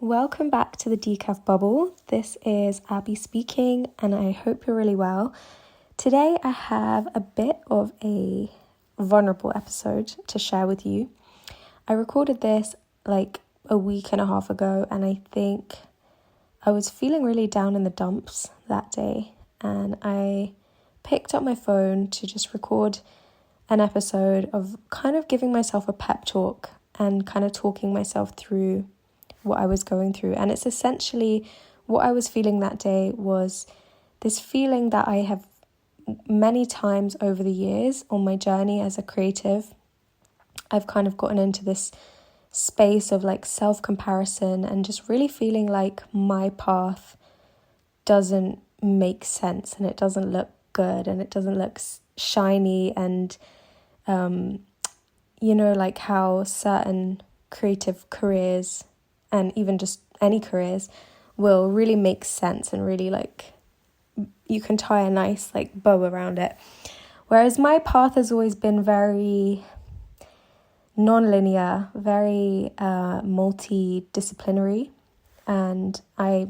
Welcome back to the Decaf Bubble. This is Abby speaking, and I hope you're really well. Today I have a bit of a vulnerable episode to share with you. I recorded this like a week and a half ago, and I think I was feeling really down in the dumps that day, and I picked up my phone to just record an episode of kind of giving myself a pep talk and kind of talking myself through what I was going through. And it's essentially what I was feeling that day was this feeling that I have many times over the years on my journey as a creative. I've kind of gotten into this space of like self-comparison and just really feeling like my path doesn't make sense and it doesn't look good and it doesn't look shiny and like how certain creative careers and even just any careers will really make sense and really like you can tie a nice like bow around it. Whereas my path has always been very non-linear, very multidisciplinary, and I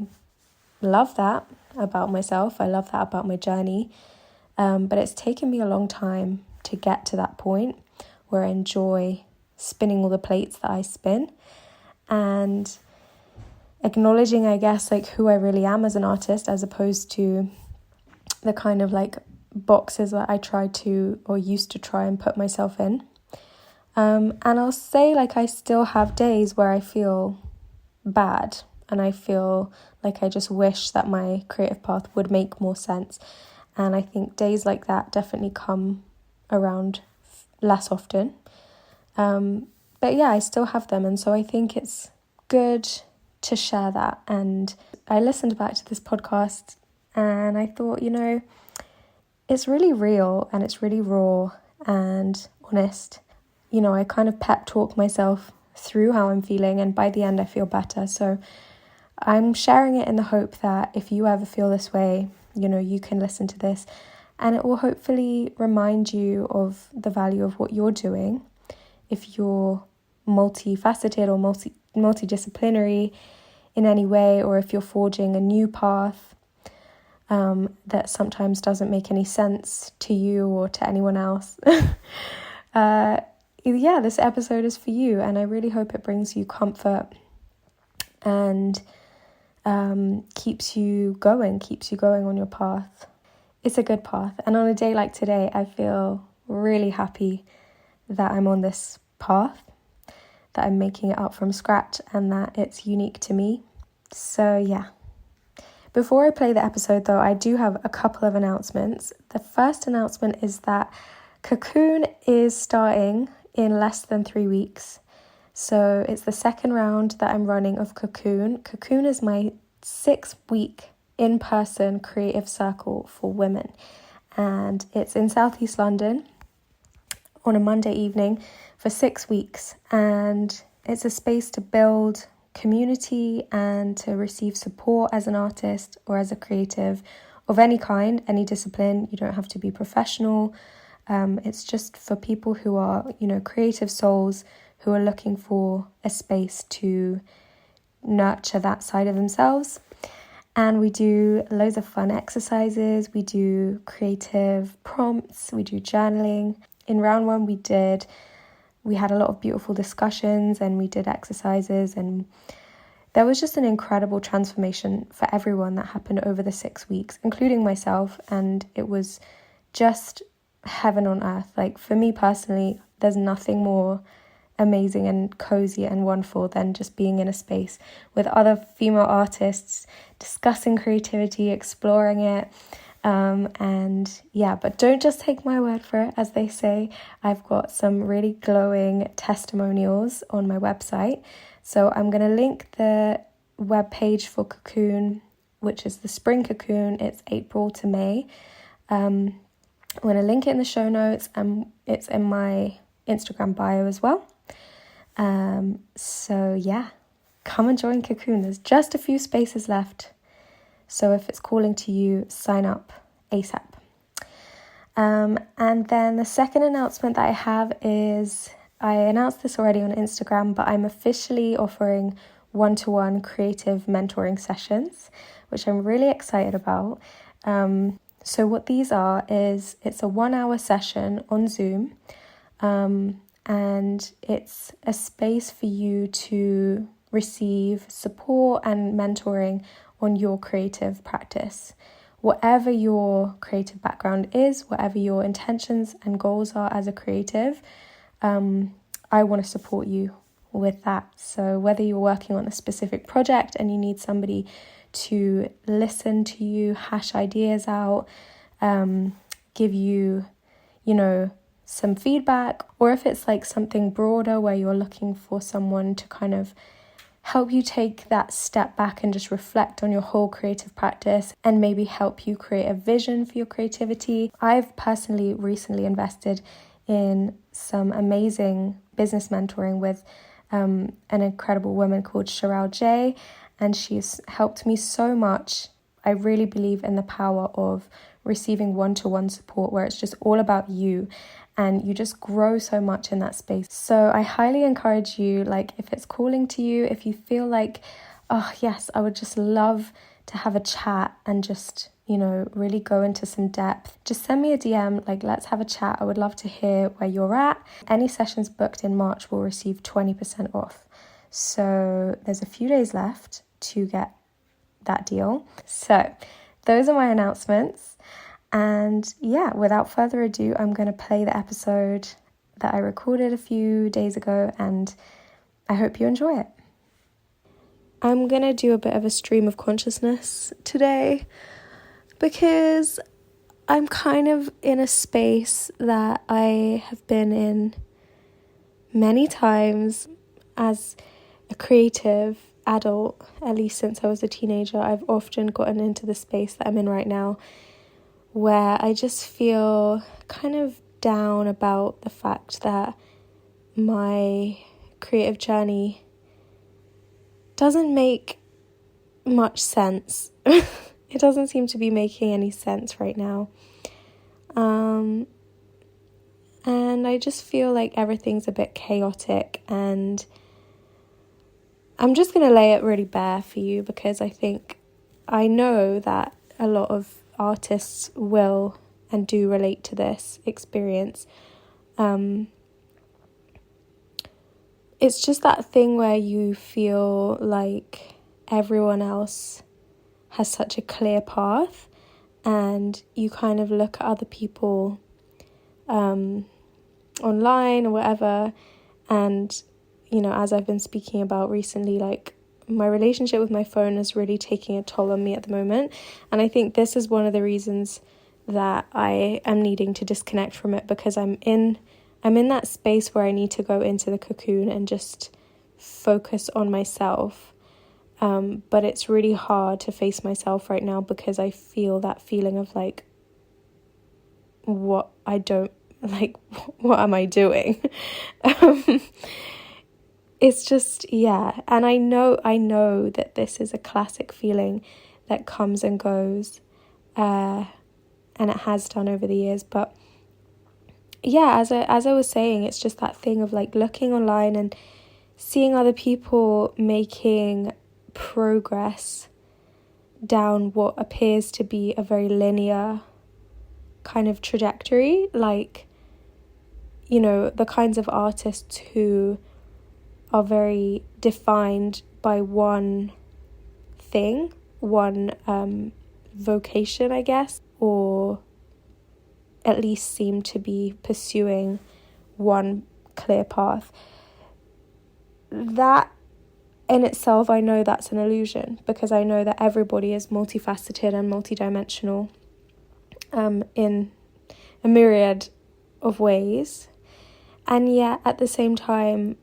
love that about myself. I love that about my journey, but it's taken me a long time to get to that point where I enjoy spinning all the plates that I spin and acknowledging, I guess, like who I really am as an artist as opposed to the kind of like boxes that I tried to or used to try and put myself in. And I'll say like I still have days where I feel bad and I feel like I just wish that my creative path would make more sense. And I think days like that definitely come around less often. But yeah, I still have them. And so I think it's good to share that. And I listened back to this podcast and I thought, it's really real and it's really raw and honest. I kind of pep talk myself through how I'm feeling, and by the end I feel better. So I'm sharing it in the hope that if you ever feel this way, you can listen to this and it will hopefully remind you of the value of what you're doing. If you're multifaceted or multidisciplinary in any way, or if you're forging a new path that sometimes doesn't make any sense to you or to anyone else, this episode is for you, and I really hope it brings you comfort and keeps you going on your path. It's a good path, and on a day like today, I feel really happy that I'm on this path, that I'm making it up from scratch, and that it's unique to me. So yeah. Before I play the episode though, I do have a couple of announcements. The first announcement is that Cocoon is starting in less than 3 weeks. So it's the second round that I'm running of Cocoon. Cocoon is my 6-week in-person creative circle for women. And it's in Southeast London on a Monday evening for 6 weeks. And it's a space to build community and to receive support as an artist or as a creative of any kind, any discipline. You don't have to be professional. It's just for people who are, creative souls who are looking for a space to nurture that side of themselves. And we do loads of fun exercises. We do creative prompts. We do journaling. In round one, we had a lot of beautiful discussions and we did exercises, and there was just an incredible transformation for everyone that happened over the 6 weeks, including myself. And it was just heaven on earth. Like for me personally, there's nothing more amazing and cozy and wonderful than just being in a space with other female artists, discussing creativity, exploring it. But don't just take my word for it, as they say. I've got some really glowing testimonials on my website. So I'm going to link the webpage for Cocoon, which is the spring Cocoon. It's April to May. I'm going to link it in the show notes, and it's in my Instagram bio as well. Come and join Cocoon. There's just a few spaces left. So if it's calling to you, sign up ASAP. And then the second announcement that I have is, I announced this already on Instagram, but I'm officially offering one-to-one creative mentoring sessions, which I'm really excited about. So what these are is it's a 1-hour session on Zoom, and it's a space for you to receive support and mentoring on your creative practice. Whatever your creative background is, whatever your intentions and goals are as a creative, I want to support you with that. So whether you're working on a specific project and you need somebody to listen to you, hash ideas out, give you, some feedback, or if it's like something broader where you're looking for someone to kind of help you take that step back and just reflect on your whole creative practice and maybe help you create a vision for your creativity. I've personally recently invested in some amazing business mentoring with an incredible woman called Sherelle J, and she's helped me so much. I really believe in the power of receiving one-to-one support where it's just all about you and you just grow so much in that space. So I highly encourage you, like if it's calling to you, if you feel like, oh yes, I would just love to have a chat and just, really go into some depth, just send me a DM, like let's have a chat. I would love to hear where you're at. Any sessions booked in March will receive 20% off. So there's a few days left to get that deal. So those are my announcements. And yeah, without further ado, I'm going to play the episode that I recorded a few days ago, and I hope you enjoy it. I'm going to do a bit of a stream of consciousness today because I'm kind of in a space that I have been in many times as a creative adult, at least since I was a teenager. I've often gotten into the space that I'm in right now, where I just feel kind of down about the fact that my creative journey doesn't make much sense. It doesn't seem to be making any sense right now. And I just feel like everything's a bit chaotic, and I'm just going to lay it really bare for you because I know that a lot of artists will and do relate to this experience. It's just that thing where you feel like everyone else has such a clear path, and you kind of look at other people online or whatever, and as I've been speaking about recently, like my relationship with my phone is really taking a toll on me at the moment, and I think this is one of the reasons that I am needing to disconnect from it, because I'm in that space where I need to go into the cocoon and just focus on myself. But it's really hard to face myself right now because I feel that feeling of like, what am I doing? It's just, yeah. And I know that this is a classic feeling that comes and goes, and it has done over the years. But yeah, as I was saying, it's just that thing of like looking online and seeing other people making progress down what appears to be a very linear kind of trajectory, like the kinds of artists who are very defined by one thing, one vocation, I guess, or at least seem to be pursuing one clear path. That in itself, I know that's an illusion, because I know that everybody is multifaceted and multidimensional in a myriad of ways. And yet, at the same time,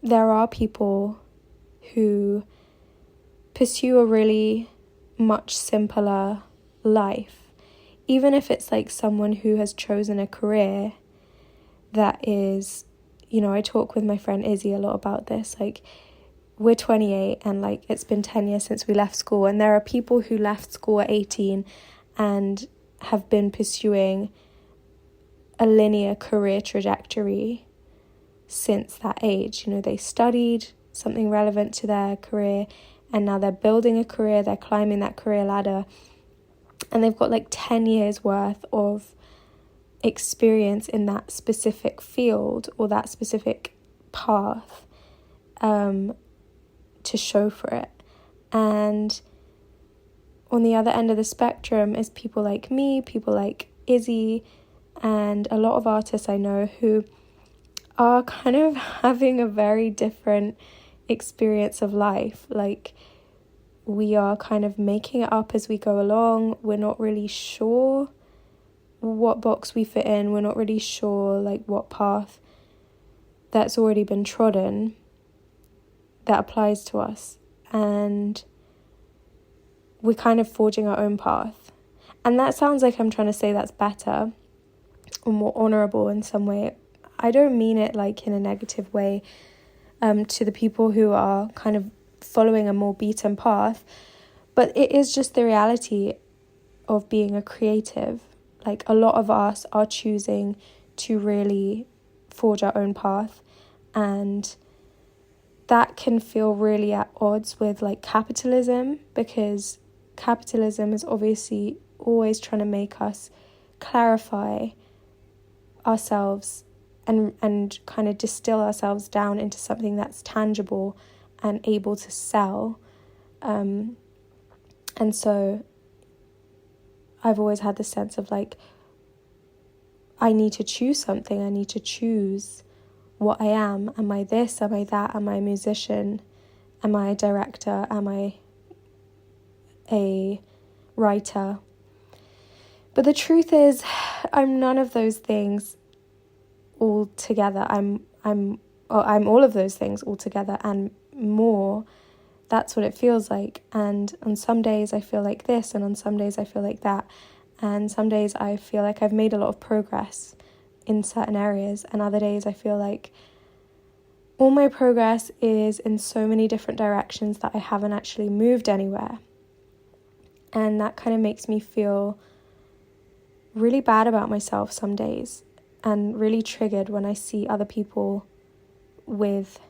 there are people who pursue a really much simpler life, even if it's like someone who has chosen a career that is, I talk with my friend Izzy a lot about this. Like, we're 28 and like it's been 10 years since we left school, and there are people who left school at 18 and have been pursuing a linear career trajectory since that age. They studied, something relevant to their career, and now they're building a career, they're climbing that career ladder, and they've got like 10 years worth of experience in that specific field or that specific path to show for it. And on the other end of the spectrum is people like me, people like Izzy, and a lot of artists I know who are kind of having a very different experience of life. Like, we are kind of making it up as we go along. We're not really sure what box we fit in. We're not really sure like what path that's already been trodden that applies to us. And we're kind of forging our own path. And that sounds like I'm trying to say that's better or more honourable in some way. I don't mean it like in a negative way to the people who are kind of following a more beaten path, but it is just the reality of being a creative. Like, a lot of us are choosing to really forge our own path, and that can feel really at odds with like capitalism, because capitalism is obviously always trying to make us clarify ourselves and kind of distill ourselves down into something that's tangible and able to sell. And so I've always had the sense of like, I need to choose something. I need to choose what I am. Am I this? Am I that? Am I a musician? Am I a director? Am I a writer? But the truth is, I'm none of those things all together. I'm all of those things all together and more. That's what it feels like. And on some days I feel like this, and on some days I feel like that. And some days I feel like I've made a lot of progress in certain areas, and other days I feel like all my progress is in so many different directions that I haven't actually moved anywhere. And that kind of makes me feel really bad about myself some days, and really triggered when I see other people with,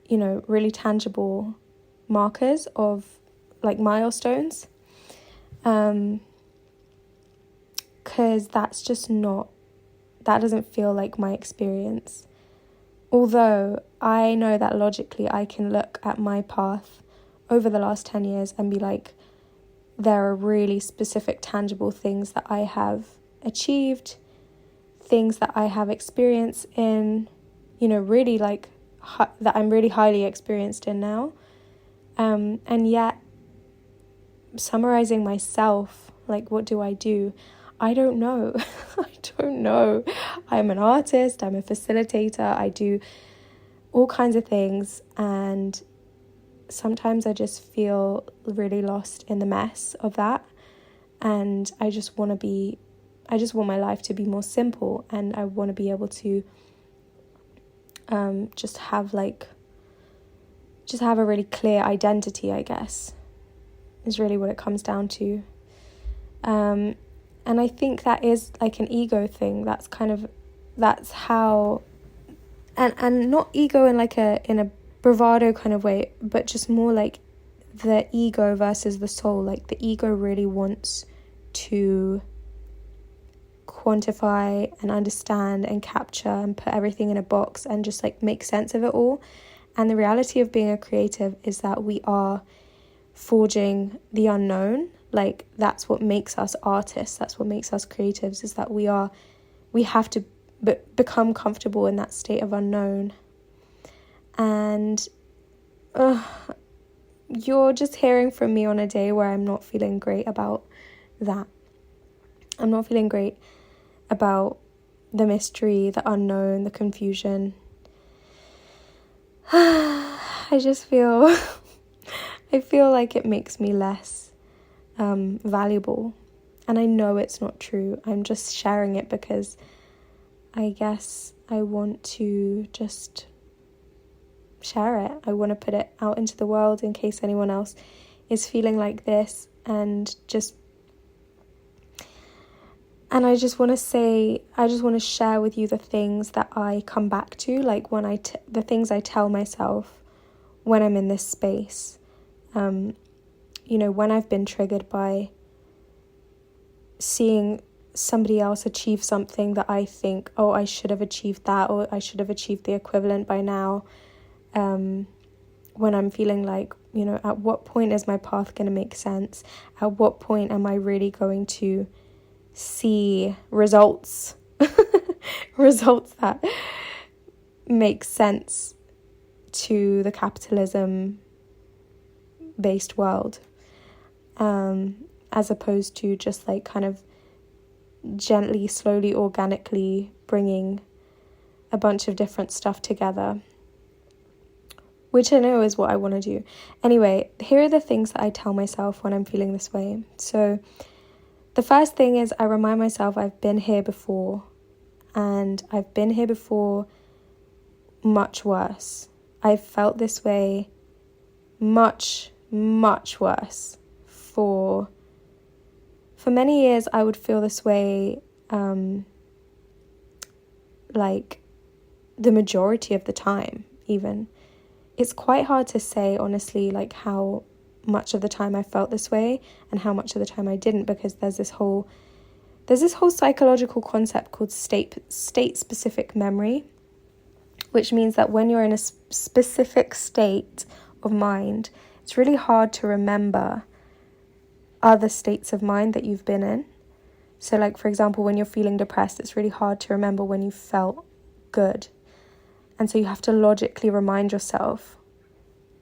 you know, really tangible markers of like milestones. Because that's just not, that doesn't feel like my experience. Although I know that logically I can look at my path over the last 10 years and be like, there are really specific tangible things that I have achieved, things that I have experience in, you know, really like that I'm really highly experienced in now. And yet, summarizing myself, like, what do? I don't know. I don't know. I'm an artist, I'm a facilitator, I do all kinds of things, and sometimes I just feel really lost in the mess of that, and I just want my life to be more simple, and I want to be able to just have a really clear identity, I guess, is really what it comes down to. And I think that is like an ego thing. That's how, and not ego in a bravado kind of way, but just more like the ego versus the soul. Like, the ego really wants to quantify and understand and capture and put everything in a box and just like make sense of it all. And the reality of being a creative is that we are forging the unknown. Like, that's what makes us artists, that's what makes us creatives, is that we have to become comfortable in that state of unknown. And you're just hearing from me on a day where I'm not feeling great about that. I'm not feeling great about the mystery, the unknown, the confusion. I just feel like it makes me less valuable, and I know it's not true. I'm just sharing it because I guess I want to just share it. I want to put it out into the world in case anyone else is feeling like this, and I just want to share with you the things that I come back to, like when the things I tell myself when I'm in this space. When I've been triggered by seeing somebody else achieve something that I think, oh, I should have achieved that, or I should have achieved the equivalent by now. When I'm feeling like, at what point is my path going to make sense? At what point am I really going to see results that make sense to the capitalism based world, as opposed to just like kind of gently, slowly, organically bringing a bunch of different stuff together, which I know is what I want to do. Anyway, here are the things that I tell myself when I'm feeling this way. So the first thing is I remind myself I've been here before, and I've been here before much worse. I've felt this way much, much worse. For many years, I would feel this way like the majority of the time, even. It's quite hard to say, honestly, like how much of the time I felt this way and how much of the time I didn't, because there's this whole psychological concept called state-specific memory, which means that when you're in a specific state of mind, it's really hard to remember other states of mind that you've been in. So like, for example, when you're feeling depressed, it's really hard to remember when you felt good. And so you have to logically remind yourself,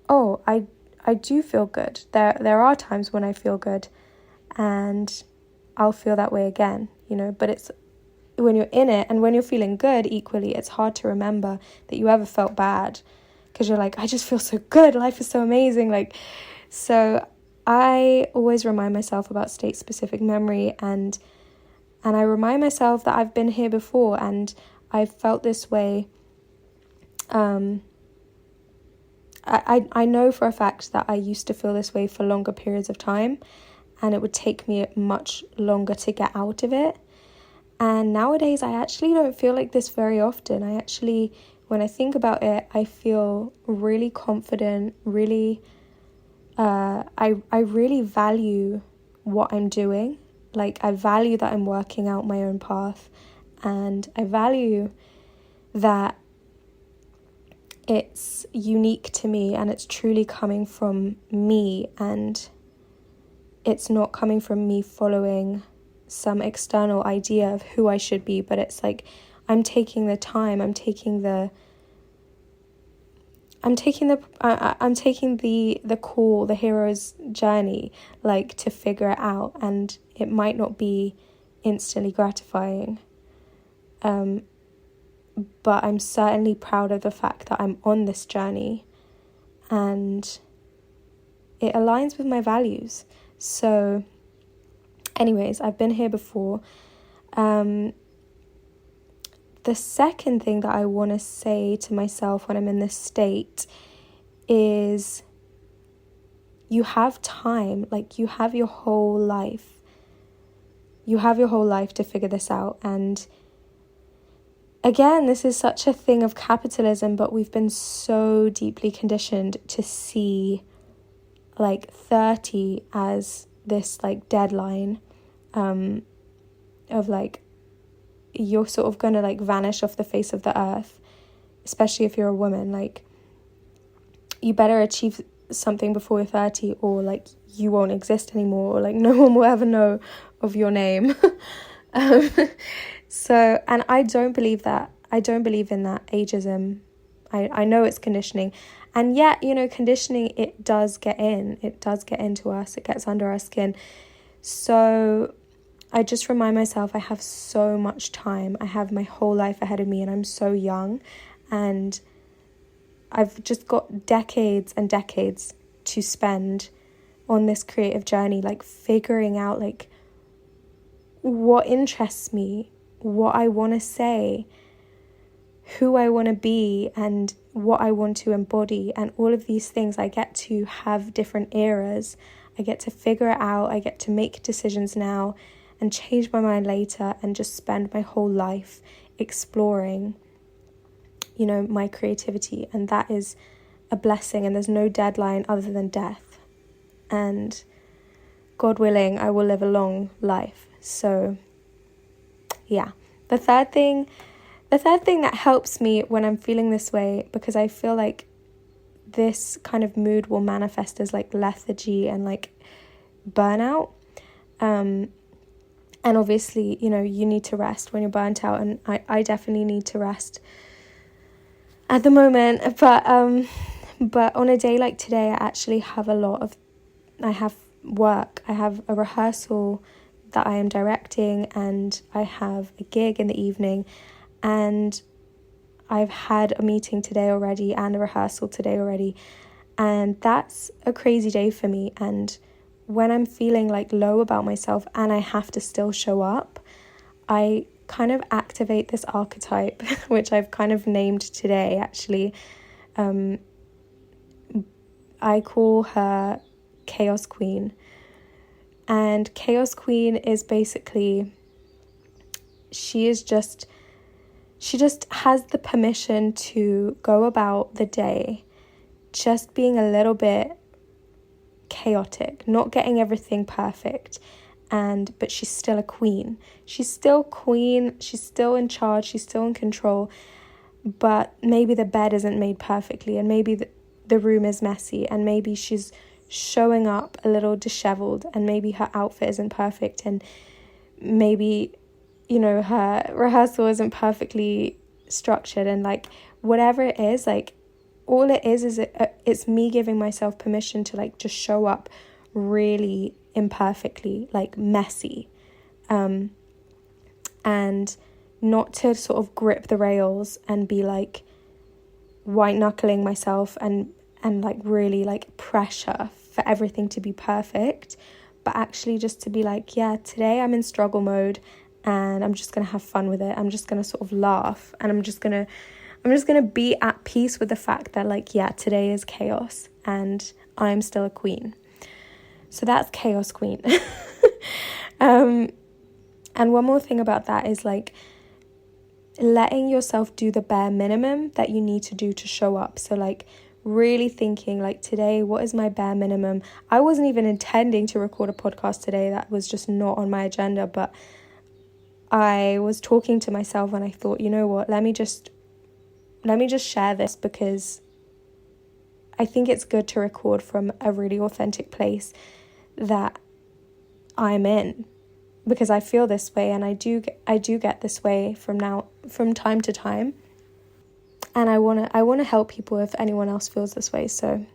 oh, I do feel good. There are times when I feel good, and I'll feel that way again, but it's when you're in it and when you're feeling good equally, it's hard to remember that you ever felt bad, because you're like, I just feel so good. Life is so amazing. So I always remind myself about state-specific memory, and I remind myself that I've been here before and I've felt this way. I know for a fact that I used to feel this way for longer periods of time, and it would take me much longer to get out of it. And nowadays, I actually don't feel like this very often. When I think about it, I feel really confident, really, I really value what I'm doing. Like, I value that I'm working out my own path, and I value that it's unique to me and it's truly coming from me, and it's not coming from me following some external idea of who I should be, but it's like I'm taking the time, I'm taking the call, the hero's journey, like, to figure it out, and it might not be instantly gratifying, but I'm certainly proud of the fact that I'm on this journey, and it aligns with my values. So anyways, I've been here before. The second thing that I want to say to myself when I'm in this state is you have time, like you have your whole life. You have your whole life to figure this out. And again, this is such a thing of capitalism, but we've been so deeply conditioned to see like 30 as this like deadline, of like, you're sort of gonna like vanish off the face of the earth, especially if you're a woman. Like, you better achieve something before you're 30, or like you won't exist anymore, or like no one will ever know of your name. So, and I don't believe that. I don't believe in that ageism. I know it's conditioning, and yet, conditioning, it does get into us, it gets under our skin. So I just remind myself I have so much time. I have my whole life ahead of me, and I'm so young, and I've just got decades and decades to spend on this creative journey, like figuring out like what interests me, what I want to say, who I want to be, and what I want to embody, and all of these things. I get to have different eras. I get to figure it out. I get to make decisions now and change my mind later, and just spend my whole life exploring, my creativity. And that is a blessing, and there's no deadline other than death. And God willing, I will live a long life. So yeah. The third thing that helps me when I'm feeling this way, because I feel like this kind of mood will manifest as like lethargy and like burnout. And obviously, you need to rest when you're burnt out, and I definitely need to rest at the moment. But on a day like today, I actually have I have work. I have a rehearsal that I am directing, and I have a gig in the evening, and I've had a meeting today already and a rehearsal today already, and that's a crazy day for me. And when I'm feeling like low about myself and I have to still show up, I kind of activate this archetype, which I've kind of named today actually. I call her Chaos Queen. And Chaos Queen is basically, she just has the permission to go about the day just being a little bit chaotic, not getting everything perfect, but she's still a queen. She's still queen, she's still in charge, she's still in control, but maybe the bed isn't made perfectly, and maybe the room is messy, and maybe she's showing up a little disheveled, and maybe her outfit isn't perfect, and maybe her rehearsal isn't perfectly structured, and like whatever it is, like all it is it's me giving myself permission to like just show up really imperfectly, like messy, and not to sort of grip the rails and be like white knuckling myself and like really like pressure for everything to be perfect, but actually just to be like, yeah, today I'm in struggle mode, and I'm just gonna have fun with it. I'm just gonna sort of laugh, and I'm just gonna be at peace with the fact that like, yeah, today is chaos and I'm still a queen. So that's Chaos Queen. And one more thing about that is like letting yourself do the bare minimum that you need to do to show up. So like really thinking like, today, what is my bare minimum? I wasn't even intending to record a podcast today. That was just not on my agenda, but I was talking to myself and I thought, you know what, let me just share this, because I think it's good to record from a really authentic place that I'm in, because I feel this way, and I do get this way from time to time, and I want to help people if anyone else feels this way. So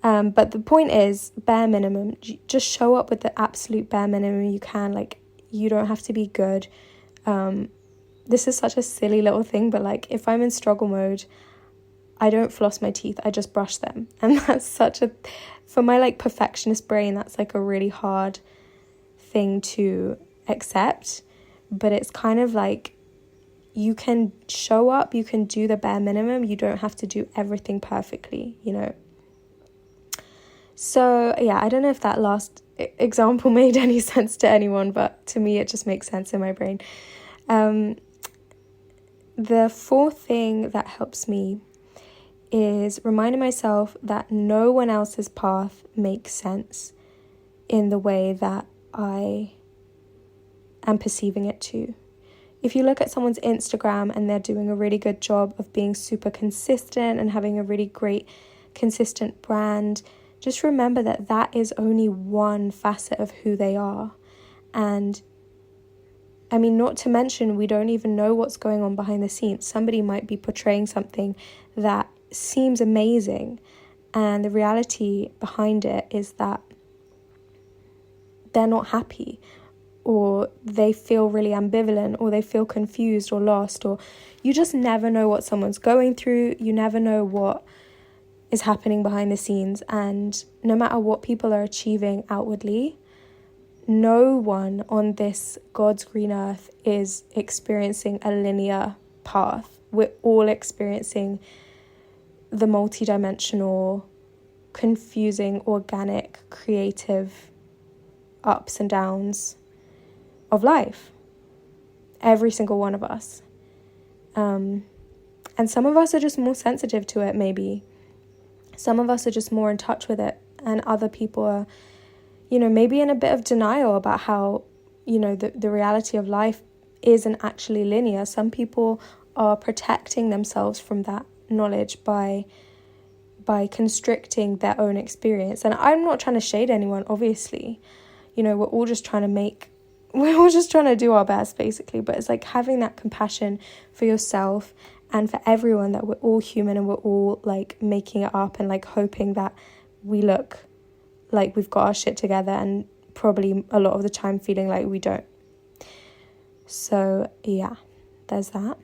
but the point is, bare minimum, just show up with the absolute bare minimum you can. Like, you don't have to be good. This is such a silly little thing, but like if I'm in struggle mode, I don't floss my teeth, I just brush them. And that's for my like perfectionist brain, that's like a really hard thing to accept. But it's kind of like, you can show up, you can do the bare minimum, you don't have to do everything perfectly, So yeah, I don't know if that last example made any sense to anyone, but to me it just makes sense in my brain. The fourth thing that helps me is reminding myself that no one else's path makes sense in the way that I am perceiving it to. If you look at someone's Instagram and they're doing a really good job of being super consistent and having a really great consistent brand, just remember that that is only one facet of who they are. And I mean, not to mention, we don't even know what's going on behind the scenes. Somebody might be portraying something that seems amazing, and the reality behind it is that they're not happy, or they feel really ambivalent, or they feel confused or lost, or you just never know what someone's going through. You never know what is happening behind the scenes. And no matter what people are achieving outwardly, no one on this God's green earth is experiencing a linear path. We're all experiencing the multidimensional, confusing, organic, creative ups and downs of life. Every single one of us. And some of us are just more sensitive to it, maybe. Some of us are just more in touch with it, and other people are, maybe in a bit of denial about how, the reality of life isn't actually linear. Some people are protecting themselves from that knowledge by constricting their own experience. And I'm not trying to shade anyone, obviously. We're all just trying to do our best, basically. But it's like having that compassion for yourself and for everyone, that we're all human and we're all like making it up and like hoping that we look like we've got our shit together, and probably a lot of the time feeling like we don't. So yeah, there's that.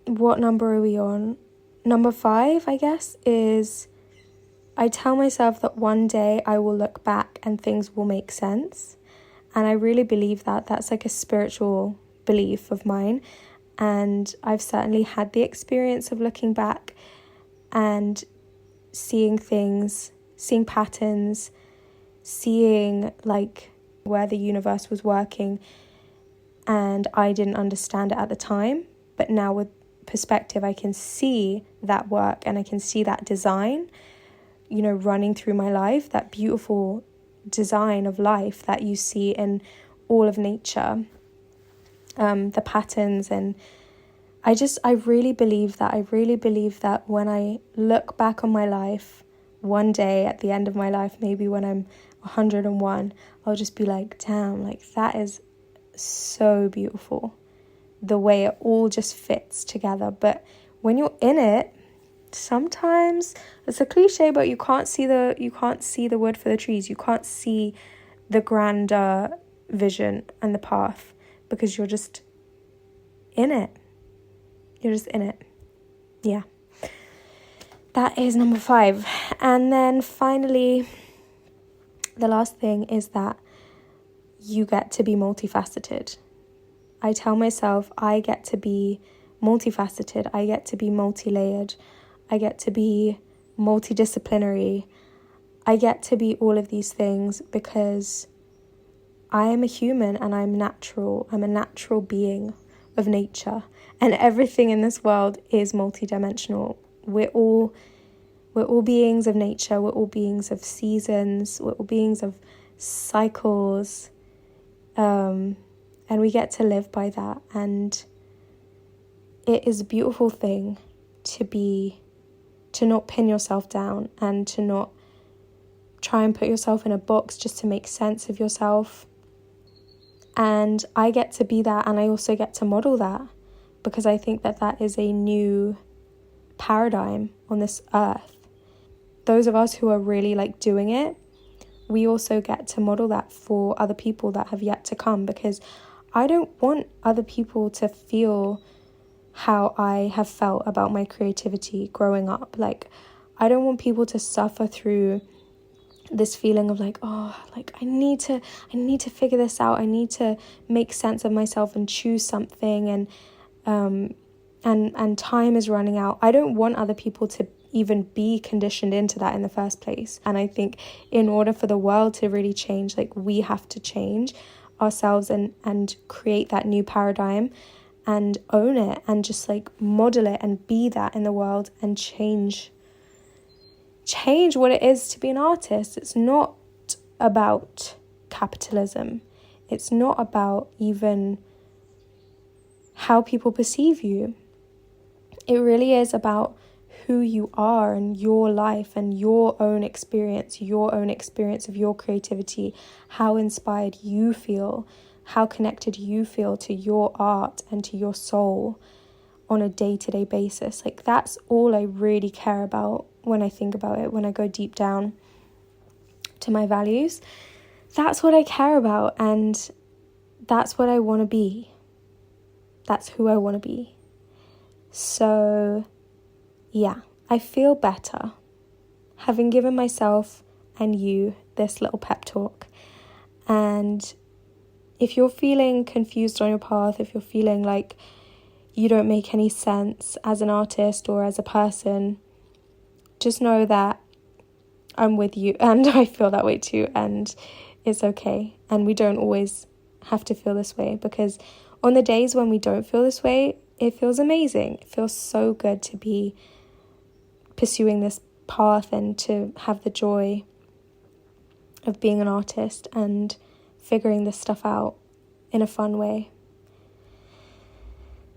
What number are we on? Number 5, I guess, is I tell myself that one day I will look back and things will make sense. And I really believe that. That's like a spiritual belief of mine. And I've certainly had the experience of looking back and seeing things, seeing patterns, seeing like where the universe was working. And I didn't understand it at the time. But now with perspective, I can see that work and I can see that design, running through my life, that beautiful design of life that you see in all of nature, the patterns. And I really believe that when I look back on my life one day at the end of my life, maybe when I'm 101, I'll just be like, damn, like that is so beautiful, the way it all just fits together. But when you're in it, sometimes it's a cliche, but you can't see the wood for the trees. You can't see the grander vision and the path, because you're just in it. Yeah, that is number 5. And then finally, the last thing is that you get to be multifaceted. I tell myself I get to be multifaceted, I get to be multi-layered, I get to be multidisciplinary, I get to be all of these things because I am a human and I'm natural. I'm a natural being of nature, and everything in this world is multidimensional. We're all beings of nature, we're all beings of seasons, we're all beings of cycles, and we get to live by that. And it is a beautiful thing to not pin yourself down and to not try and put yourself in a box just to make sense of yourself. And I get to be that, and I also get to model that, because I think that is a new paradigm on this earth. Those of us who are really like doing it, we also get to model that for other people that have yet to come, because I don't want other people to feel how I have felt about my creativity growing up. Like, I don't want people to suffer through this feeling of like, oh, like I need to figure this out. I need to make sense of myself and choose something, and time is running out. I don't want other people to even be conditioned into that in the first place. And I think in order for the world to really change, like we have to change ourselves and create that new paradigm and own it and just like model it and be that in the world and change what it is to be an artist. It's not about capitalism. It's not about even how people perceive you. It really is about who you are and your life and your own experience of your creativity, how inspired you feel, how connected you feel to your art and to your soul on a day-to-day basis. Like, that's all I really care about when I think about it, when I go deep down to my values. That's what I care about, and that's what I want to be. That's who I want to be. So yeah, I feel better having given myself and you this little pep talk. And if you're feeling confused on your path, if you're feeling like you don't make any sense as an artist or as a person, just know that I'm with you, and I feel that way too, and it's okay. And we don't always have to feel this way, because on the days when we don't feel this way, it feels amazing. It feels so good to be pursuing this path and to have the joy of being an artist and figuring this stuff out in a fun way.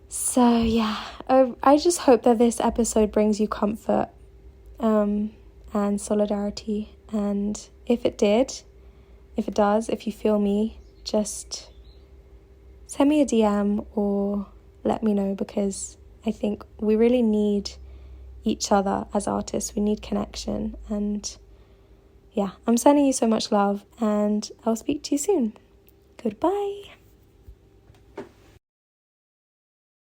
So yeah, I just hope that this episode brings you comfort and solidarity. And if it does, if you feel me, just send me a DM or let me know, because I think we really need each other as artists. We need connection. And yeah, I'm sending you so much love, and I'll speak to you soon. Goodbye.